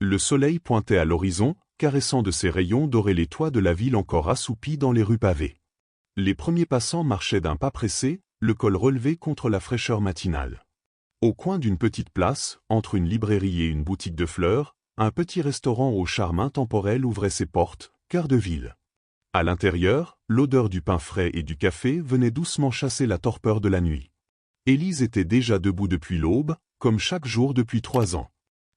Le soleil pointait à l'horizon, caressant de ses rayons dorés les toits de la ville encore assoupis dans les rues pavées. Les premiers passants marchaient d'un pas pressé, le col relevé contre la fraîcheur matinale. Au coin d'une petite place, entre une librairie et une boutique de fleurs, un petit restaurant au charme intemporel ouvrait ses portes, cœur de ville. À l'intérieur, l'odeur du pain frais et du café venait doucement chasser la torpeur de la nuit. Élise était déjà debout depuis l'aube, comme chaque jour depuis 3 ans.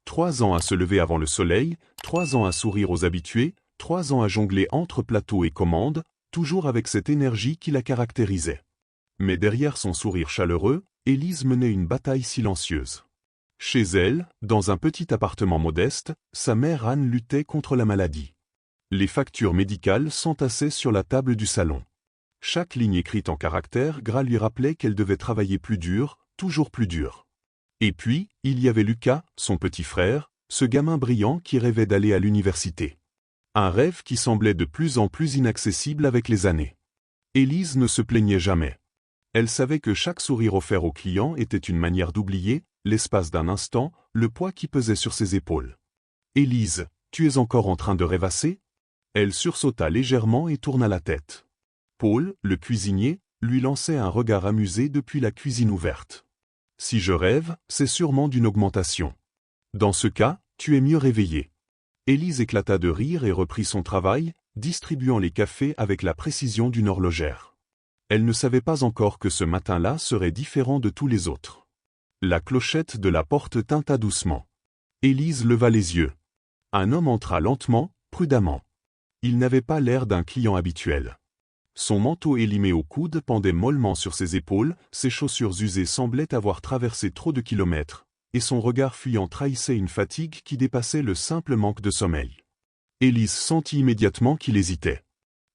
3 ans à se lever avant le soleil, 3 ans à sourire aux habitués, 3 ans à jongler entre plateaux et commandes, toujours avec cette énergie qui la caractérisait. Mais derrière son sourire chaleureux, Élise menait une bataille silencieuse. Chez elle, dans un petit appartement modeste, sa mère Anne luttait contre la maladie. Les factures médicales s'entassaient sur la table du salon. Chaque ligne écrite en caractères gras lui rappelait qu'elle devait travailler plus dur, toujours plus dur. Et puis, il y avait Lucas, son petit frère, ce gamin brillant qui rêvait d'aller à l'université. Un rêve qui semblait de plus en plus inaccessible avec les années. Élise ne se plaignait jamais. Elle savait que chaque sourire offert aux clients était une manière d'oublier, l'espace d'un instant, le poids qui pesait sur ses épaules. « Élise, tu es encore en train de rêvasser ?» Elle sursauta légèrement et tourna la tête. Paul, le cuisinier, lui lançait un regard amusé depuis la cuisine ouverte. « Si je rêve, c'est sûrement d'une augmentation. Dans ce cas, tu es mieux réveillée. » Élise éclata de rire et reprit son travail, distribuant les cafés avec la précision d'une horlogère. Elle ne savait pas encore que ce matin-là serait différent de tous les autres. La clochette de la porte tinta doucement. Élise leva les yeux. Un homme entra lentement, prudemment. Il n'avait pas l'air d'un client habituel. Son manteau élimé au coude pendait mollement sur ses épaules, ses chaussures usées semblaient avoir traversé trop de kilomètres, et son regard fuyant trahissait une fatigue qui dépassait le simple manque de sommeil. Élise sentit immédiatement qu'il hésitait.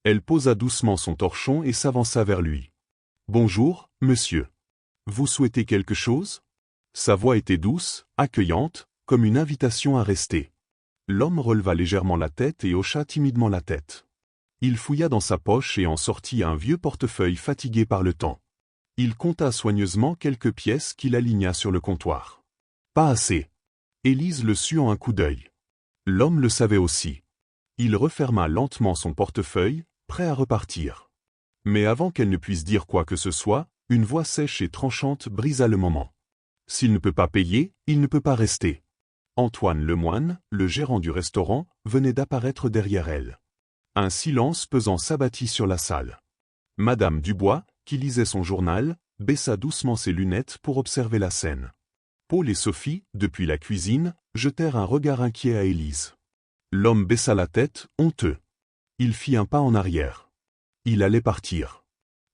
Elle posa doucement son torchon et s'avança vers lui. « Bonjour, monsieur. Vous souhaitez quelque chose ?» Sa voix était douce, accueillante, comme une invitation à rester. L'homme releva légèrement la tête et hocha timidement la tête. Il fouilla dans sa poche et en sortit un vieux portefeuille fatigué par le temps. Il compta soigneusement quelques pièces qu'il aligna sur le comptoir. Pas assez. Élise le sut en un coup d'œil. L'homme le savait aussi. Il referma lentement son portefeuille, prêt à repartir. Mais avant qu'elle ne puisse dire quoi que ce soit, une voix sèche et tranchante brisa le moment. S'il ne peut pas payer, il ne peut pas rester. Antoine Lemoine, le gérant du restaurant, venait d'apparaître derrière elle. Un silence pesant s'abattit sur la salle. Madame Dubois, qui lisait son journal, baissa doucement ses lunettes pour observer la scène. Paul et Sophie, depuis la cuisine, jetèrent un regard inquiet à Élise. L'homme baissa la tête, honteux. Il fit un pas en arrière. Il allait partir.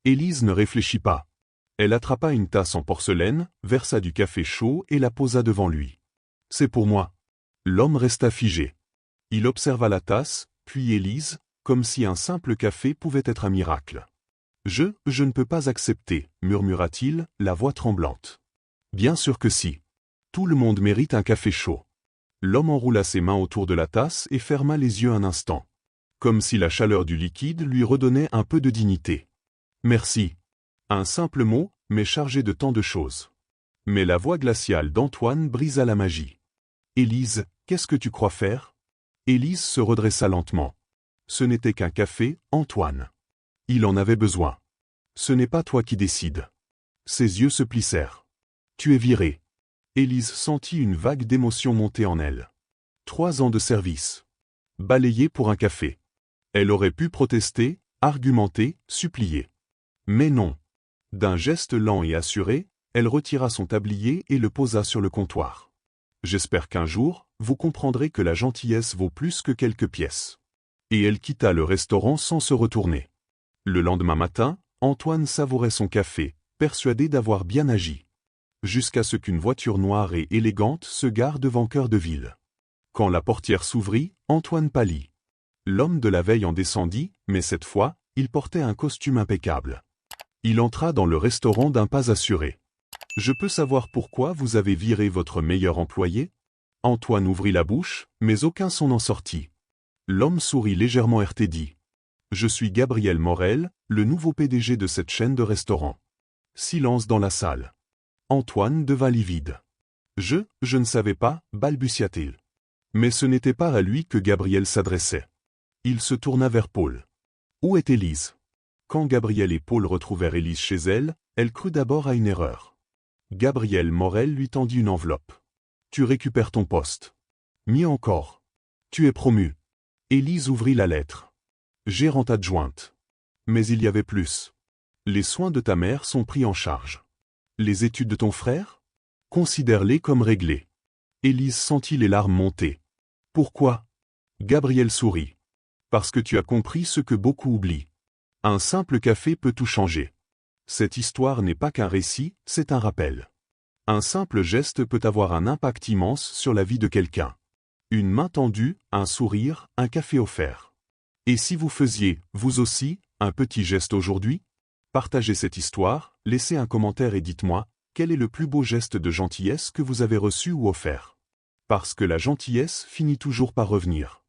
Élise ne réfléchit pas. Elle attrapa une tasse en porcelaine, versa du café chaud et la posa devant lui. « C'est pour moi. » L'homme resta figé. Il observa la tasse, puis Élise, comme si un simple café pouvait être un miracle. « Je ne peux pas accepter, » murmura-t-il, la voix tremblante. « Bien sûr que si. Tout le monde mérite un café chaud. » L'homme enroula ses mains autour de la tasse et ferma les yeux un instant. Comme si la chaleur du liquide lui redonnait un peu de dignité. « Merci. » Un simple mot, mais chargé de tant de choses. Mais la voix glaciale d'Antoine brisa la magie. « Élise, qu'est-ce que tu crois faire ?» Élise se redressa lentement. « Ce n'était qu'un café, Antoine. Il en avait besoin. Ce n'est pas toi qui décides. » Ses yeux se plissèrent. « Tu es virée. » Élise sentit une vague d'émotion monter en elle. 3 ans de service. Balayée pour un café. Elle aurait pu protester, argumenter, supplier. Mais non. D'un geste lent et assuré, elle retira son tablier et le posa sur le comptoir. « J'espère qu'un jour, vous comprendrez que la gentillesse vaut plus que quelques pièces. » Et elle quitta le restaurant sans se retourner. Le lendemain matin, Antoine savourait son café, persuadé d'avoir bien agi. Jusqu'à ce qu'une voiture noire et élégante se gare devant Cœur de Ville. Quand la portière s'ouvrit, Antoine pâlit. L'homme de la veille en descendit, mais cette fois, il portait un costume impeccable. Il entra dans le restaurant d'un pas assuré. « Je peux savoir pourquoi vous avez viré votre meilleur employé ?» Antoine ouvrit la bouche, mais aucun son n'en sortit. L'homme sourit légèrement et dit « Je suis Gabriel Morel, le nouveau PDG de cette chaîne de restaurants. » Silence dans la salle. Antoine devint livide. « Je ne savais pas, balbutia-t-il. » Mais ce n'était pas à lui que Gabriel s'adressait. Il se tourna vers Paul. Où est Élise? Quand Gabriel et Paul retrouvèrent Élise chez elle, elle crut d'abord à une erreur. Gabriel Morel lui tendit une enveloppe. Tu récupères ton poste. Mieux encore. Tu es promu. Élise ouvrit la lettre. Gérante adjointe. Mais il y avait plus. Les soins de ta mère sont pris en charge. Les études de ton frère? Considère-les comme réglées. Élise sentit les larmes monter. Pourquoi? Gabriel sourit. Parce que tu as compris ce que beaucoup oublient. Un simple café peut tout changer. Cette histoire n'est pas qu'un récit, c'est un rappel. Un simple geste peut avoir un impact immense sur la vie de quelqu'un. Une main tendue, un sourire, un café offert. Et si vous faisiez, vous aussi, un petit geste aujourd'hui? Partagez cette histoire, laissez un commentaire et dites-moi, quel est le plus beau geste de gentillesse que vous avez reçu ou offert? Parce que la gentillesse finit toujours par revenir.